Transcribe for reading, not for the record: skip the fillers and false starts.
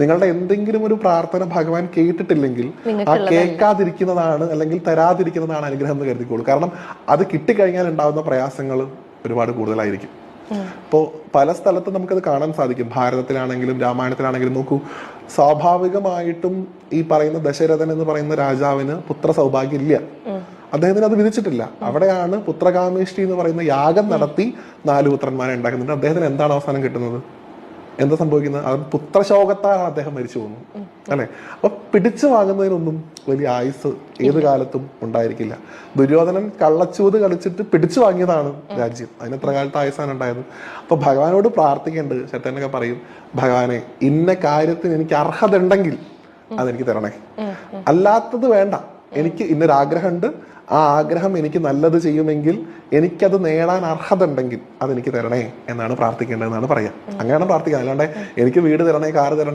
നിങ്ങളുടെ എന്തെങ്കിലും ഒരു പ്രാർത്ഥന ഭഗവാൻ കേട്ടിട്ടില്ലെങ്കിൽ ആ കേൾക്കാതിരിക്കുന്നതാണ് അല്ലെങ്കിൽ തരാതിരിക്കുന്നതാണ് അനുഗ്രഹം എന്ന് കരുതിക്കോളൂ. കാരണം അത് കിട്ടിക്കഴിഞ്ഞാൽ ഉണ്ടാകുന്ന പ്രയാസങ്ങൾ ഒരുപാട് കൂടുതലായിരിക്കും. ഇപ്പോൾ പല സ്ഥലത്തും നമുക്കത് കാണാൻ സാധിക്കും. ഭാരതത്തിലാണെങ്കിലും രാമായണത്തിലാണെങ്കിലും നോക്കൂ, സ്വാഭാവികമായിട്ടും ഈ പറയുന്ന ദശരഥൻ എന്ന് പറയുന്ന രാജാവിന് പുത്ര സൗഭാഗ്യം ഇല്ല. അദ്ദേഹത്തിന് അത് വിധിച്ചിട്ടില്ല. അവിടെയാണ് പുത്രകാമേഷ്ടി എന്ന് പറയുന്ന യാഗം നടത്തി 4 പുത്രന്മാരെ ഉണ്ടാക്കുന്നുണ്ട്. അദ്ദേഹത്തിന് എന്താണ് അവസാനം കിട്ടുന്നത്? എന്താ സംഭവിക്കുന്നത്? അത് പുത്രശോകത്താലാണ് അദ്ദേഹം മരിച്ചു പോകുന്നത്, അല്ലെ? അപ്പൊ പിടിച്ചു വാങ്ങുന്നതിനൊന്നും വലിയ ആയുസ് ഏത് കാലത്തും ഉണ്ടായിരിക്കില്ല. ദുര്യോധനൻ കള്ളച്ചൂത് കളിച്ചിട്ട് പിടിച്ചു വാങ്ങിയതാണ് രാജ്യം. അതിന് എത്ര കാലത്ത് ആയുസാണ് ഉണ്ടായത്? അപ്പൊ ഭഗവാനോട് പ്രാർത്ഥിക്കേണ്ടത്, ശരത്തേനൊക്കെ പറയും, ഭഗവാനെ ഇന്ന കാര്യത്തിന് എനിക്ക് അർഹത ഉണ്ടെങ്കിൽ അതെനിക്ക് തരണേ, അല്ലാത്തത് വേണ്ട. എനിക്ക് ഇന്നൊരാഗ്രഹമുണ്ട്, ആ ആഗ്രഹം എനിക്ക് നല്ലത് ചെയ്യുമെങ്കിൽ, എനിക്കത് നേടാൻ അർഹത ഉണ്ടെങ്കിൽ അതെനിക്ക് തരണേ എന്നാണ് പ്രാർത്ഥിക്കേണ്ടതെന്നാണ് പറയാം. അങ്ങനെയാണ് പ്രാർത്ഥിക്കുക. അല്ലാണ്ട് എനിക്ക് വീട് തരണേ, കാറ് തരണേ,